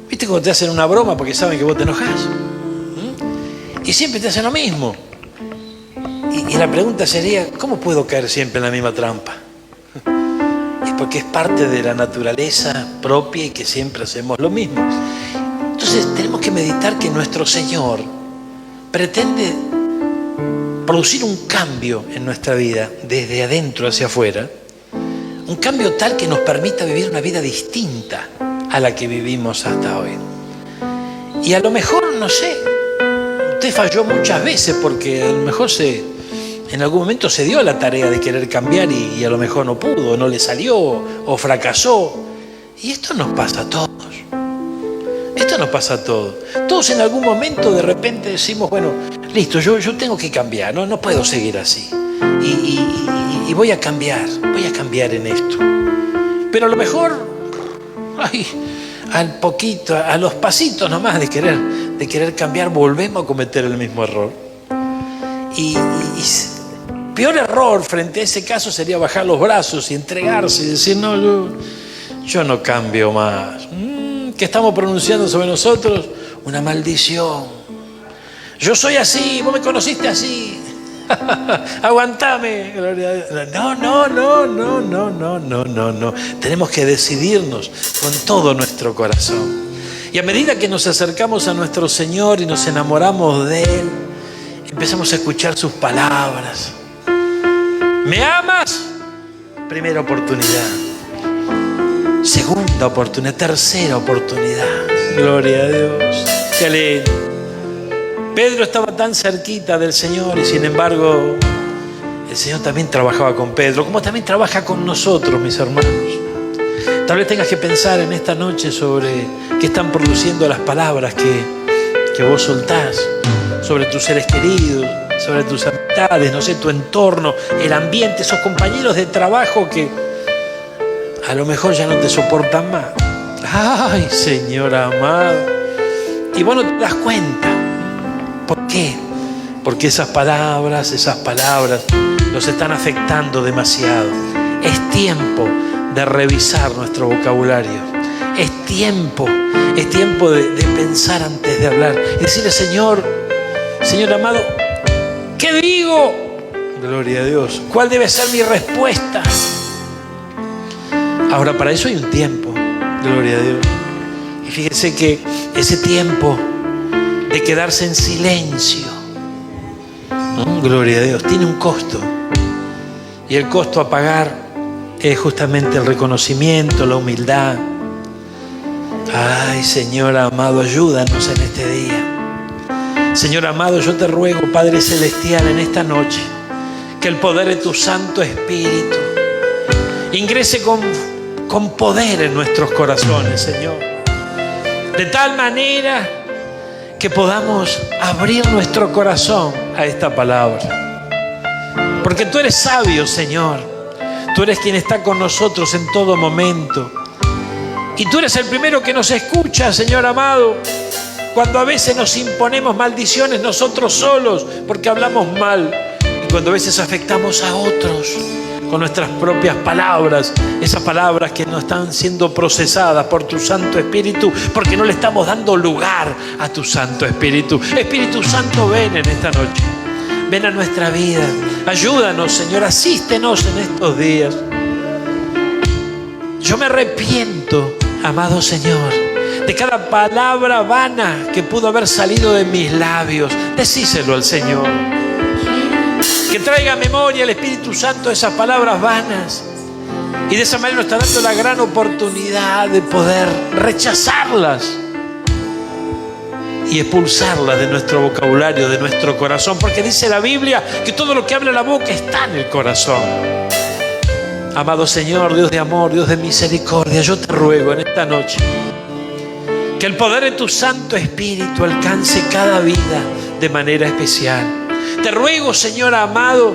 ¿viste cuando te hacen una broma porque saben que vos te enojás? Y siempre te hacen lo mismo. Y la pregunta sería, ¿cómo puedo caer siempre en la misma trampa? Es porque es parte de la naturaleza propia y que siempre hacemos lo mismo. Entonces tenemos que meditar que nuestro Señor pretende producir un cambio en nuestra vida, desde adentro hacia afuera, un cambio tal que nos permita vivir una vida distinta a la que vivimos hasta hoy. Y a lo mejor, no sé, usted falló muchas veces porque a lo mejor en algún momento se dio la tarea de querer cambiar y a lo mejor no pudo, no le salió o fracasó. Y esto nos pasa a todos. Esto nos pasa a todos. Todos en algún momento de repente decimos, bueno, listo, yo tengo que cambiar, no puedo seguir así. Y voy a cambiar en esto. Pero a lo mejor, a los pasitos nomás de querer cambiar, volvemos a cometer el mismo error. Y peor error frente a ese caso sería bajar los brazos y entregarse y decir, no, yo no cambio más. ¿Qué estamos pronunciando sobre nosotros? Una maldición. Yo soy así, vos me conociste así. Aguantame. No. Tenemos que decidirnos con todo nuestro corazón. Y a medida que nos acercamos a nuestro Señor y nos enamoramos de Él, empezamos a escuchar sus palabras. ¿Me amas? Primera oportunidad. Segunda oportunidad. Tercera oportunidad. Gloria a Dios. Qué lindo. Pedro estaba tan cerquita del Señor y sin embargo el Señor también trabajaba con Pedro, como también trabaja con nosotros, mis hermanos. Tal vez tengas que pensar en esta noche sobre qué están produciendo las palabras que vos soltás, sobre tus seres queridos, sobre tus amistades, no sé, tu entorno, el ambiente, esos compañeros de trabajo que a lo mejor ya no te soportan más. Ay, Señor amado. Y vos no te das cuenta. ¿Por qué? Porque esas palabras nos están afectando demasiado. Es tiempo de revisar nuestro vocabulario. Es tiempo de pensar antes de hablar. Y decirle, Señor amado, ¿qué digo? Gloria a Dios. ¿Cuál debe ser mi respuesta? Ahora, para eso hay un tiempo. Gloria a Dios. Y fíjense que ese tiempo de quedarse en silencio, gloria a Dios, tiene un costo. Y el costo a pagar es justamente el reconocimiento, la humildad. Ay, Señor amado, ayúdanos en este día. Señor amado, yo te ruego, Padre Celestial, en esta noche, que el poder de tu Santo Espíritu ingrese con poder en nuestros corazones, Señor. De tal manera que podamos abrir nuestro corazón a esta palabra. Porque tú eres sabio, Señor. Tú eres quien está con nosotros en todo momento. Y tú eres el primero que nos escucha, Señor amado. Cuando a veces nos imponemos maldiciones nosotros solos porque hablamos mal. Y cuando a veces afectamos a otros con nuestras propias palabras, esas palabras que no están siendo procesadas por tu Santo Espíritu, porque no le estamos dando lugar a tu Santo Espíritu. Espíritu Santo, ven en esta noche, ven a nuestra vida, ayúdanos, Señor, asístenos en estos días. Yo me arrepiento, amado Señor, de cada palabra vana que pudo haber salido de mis labios. Decíselo al Señor. Que traiga a memoria el Espíritu Santo esas palabras vanas. Y de esa manera nos está dando la gran oportunidad de poder rechazarlas y expulsarlas de nuestro vocabulario, de nuestro corazón. Porque dice la Biblia que todo lo que habla la boca está en el corazón. Amado Señor, Dios de amor, Dios de misericordia, yo te ruego en esta noche que el poder de tu Santo Espíritu alcance cada vida de manera especial. Te ruego, Señor amado,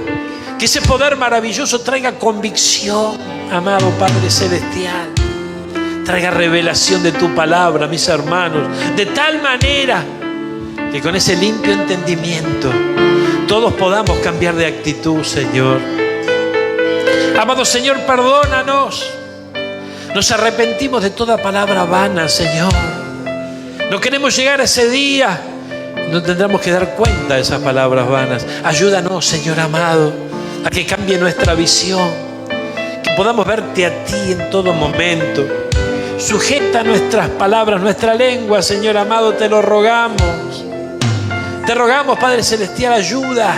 que ese poder maravilloso traiga convicción, amado Padre Celestial. Traiga revelación de tu palabra, mis hermanos, de tal manera que con ese limpio entendimiento todos podamos cambiar de actitud, Señor. Amado Señor, perdónanos. Nos arrepentimos de toda palabra vana, Señor. No queremos llegar a ese día. No tendremos que dar cuenta de esas palabras vanas. Ayúdanos, Señor amado, a que cambie nuestra visión, que podamos verte a ti en todo momento. Sujeta nuestras palabras, nuestra lengua, Señor amado, te lo rogamos. Te rogamos, Padre Celestial, ayuda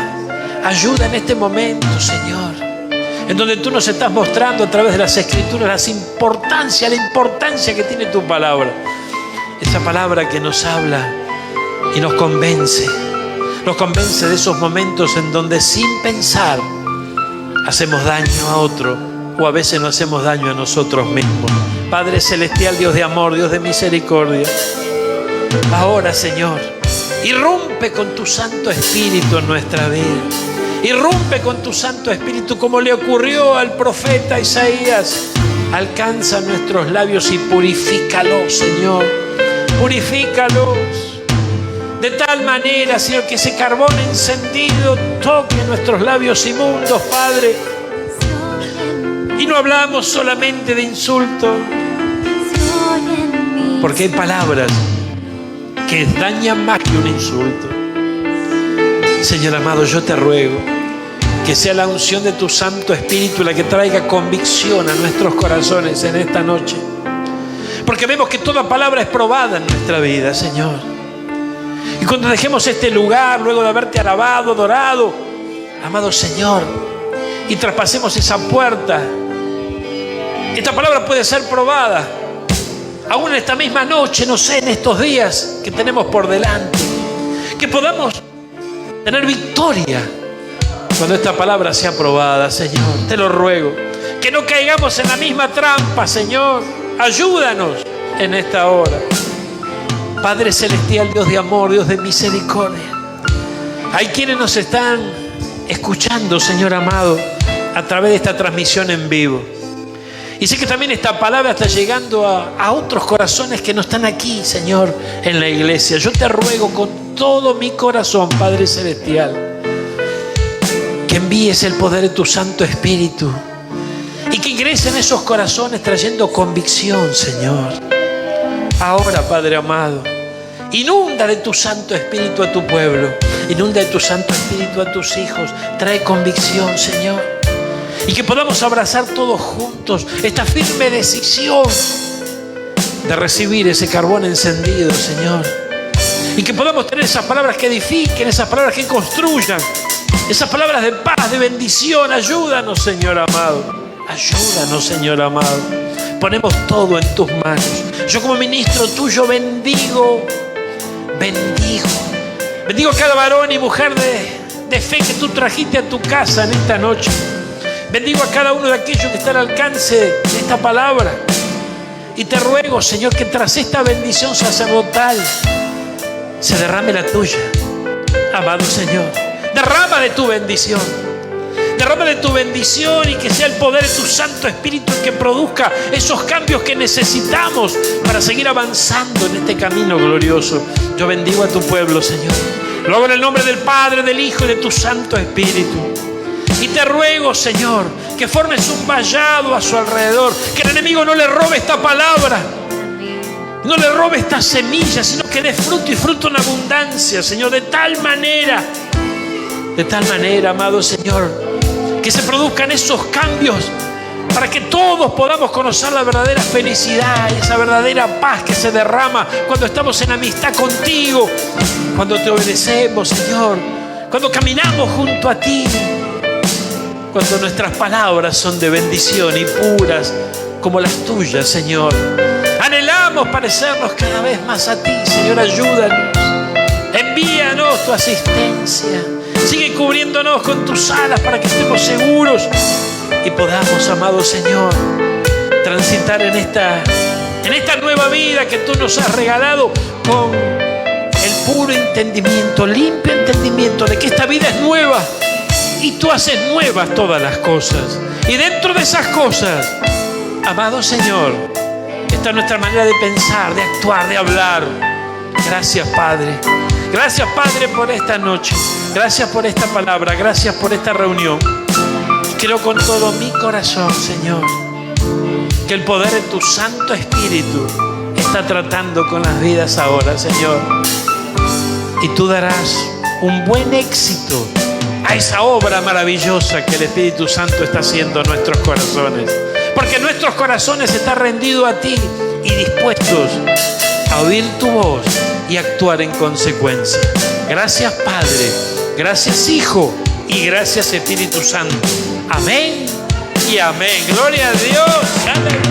en este momento, Señor, en donde tú nos estás mostrando a través de las Escrituras la importancia que tiene tu palabra. Esa palabra que nos habla y nos convence de esos momentos en donde sin pensar hacemos daño a otro, o a veces nos hacemos daño a nosotros mismos. Padre Celestial, Dios de amor, Dios de misericordia, ahora, Señor, irrumpe con tu Santo Espíritu en nuestra vida. Irrumpe con tu Santo Espíritu como le ocurrió al profeta Isaías. Alcanza nuestros labios y purifícalos, Señor. Purifícalos de tal manera, Señor, que ese carbón encendido toque nuestros labios inmundos, Padre. Y no hablamos solamente de insultos, porque hay palabras que dañan más que un insulto. Señor amado, yo te ruego que sea la unción de tu Santo Espíritu la que traiga convicción a nuestros corazones en esta noche. Porque vemos que toda palabra es probada en nuestra vida, Señor. Y cuando dejemos este lugar, luego de haberte alabado, adorado, amado Señor, y traspasemos esa puerta, esta palabra puede ser probada. Aún en esta misma noche, no sé, en estos días que tenemos por delante, que podamos tener victoria cuando esta palabra sea probada, Señor. Te lo ruego. Que no caigamos en la misma trampa, Señor. Ayúdanos en esta hora. Padre Celestial, Dios de amor, Dios de misericordia. Hay quienes nos están escuchando, Señor amado, a través de esta transmisión en vivo. Y sé que también esta palabra está llegando a otros corazones que no están aquí, Señor, en la iglesia. Yo te ruego con todo mi corazón, Padre Celestial, que envíes el poder de tu Santo Espíritu y que ingrese en esos corazones trayendo convicción, Señor. Ahora, Padre amado, inunda de tu Santo Espíritu a tu pueblo, inunda de tu Santo Espíritu a tus hijos. Trae convicción, Señor. Y que podamos abrazar todos juntos esta firme decisión de recibir ese carbón encendido, Señor. Y que podamos tener esas palabras que edifiquen, esas palabras que construyan, esas palabras de paz, de bendición. Ayúdanos, Señor amado. Ayúdanos, Señor amado. Ponemos todo en tus manos. Yo como ministro tuyo bendigo a cada varón y mujer de fe que tú trajiste a tu casa en esta noche. Bendigo a cada uno de aquellos que están al alcance de esta palabra. Y te ruego, Señor, que tras esta bendición sacerdotal se derrame la tuya. Amado Señor, derrama de tu bendición. Derrama de tu bendición y que sea el poder de tu Santo Espíritu el que produzca esos cambios que necesitamos para seguir avanzando en este camino glorioso. Yo bendigo a tu pueblo, Señor. Lo hago en el nombre del Padre, del Hijo y de tu Santo Espíritu. Y te ruego, Señor, que formes un vallado a su alrededor, que el enemigo no le robe esta palabra, no le robe esta semilla, sino que dé fruto y fruto en abundancia, Señor, de tal manera, amado Señor, que se produzcan esos cambios para que todos podamos conocer la verdadera felicidad, esa verdadera paz que se derrama cuando estamos en amistad contigo, cuando te obedecemos, Señor, cuando caminamos junto a ti, cuando nuestras palabras son de bendición y puras como las tuyas, Señor. Anhelamos parecernos cada vez más a ti, Señor, ayúdanos. Envíanos tu asistencia. Sigue cubriéndonos con tus alas para que estemos seguros y podamos, amado Señor, transitar en esta nueva vida que tú nos has regalado con el puro entendimiento, limpio entendimiento de que esta vida es nueva y tú haces nuevas todas las cosas. Y dentro de esas cosas, amado Señor, está nuestra manera de pensar, de actuar, de hablar. Gracias, Padre. Gracias, Padre, por esta noche. Gracias por esta palabra. Gracias por esta reunión. Creo con todo mi corazón, Señor, que el poder de tu Santo Espíritu está tratando con las vidas ahora, Señor. Y tú darás un buen éxito a esa obra maravillosa que el Espíritu Santo está haciendo en nuestros corazones. Porque nuestros corazones están rendidos a ti y dispuestos a oír tu voz y actuar en consecuencia. Gracias, Padre. Gracias, Hijo. Y gracias, Espíritu Santo. Amén y amén. Gloria a Dios. Aleluya.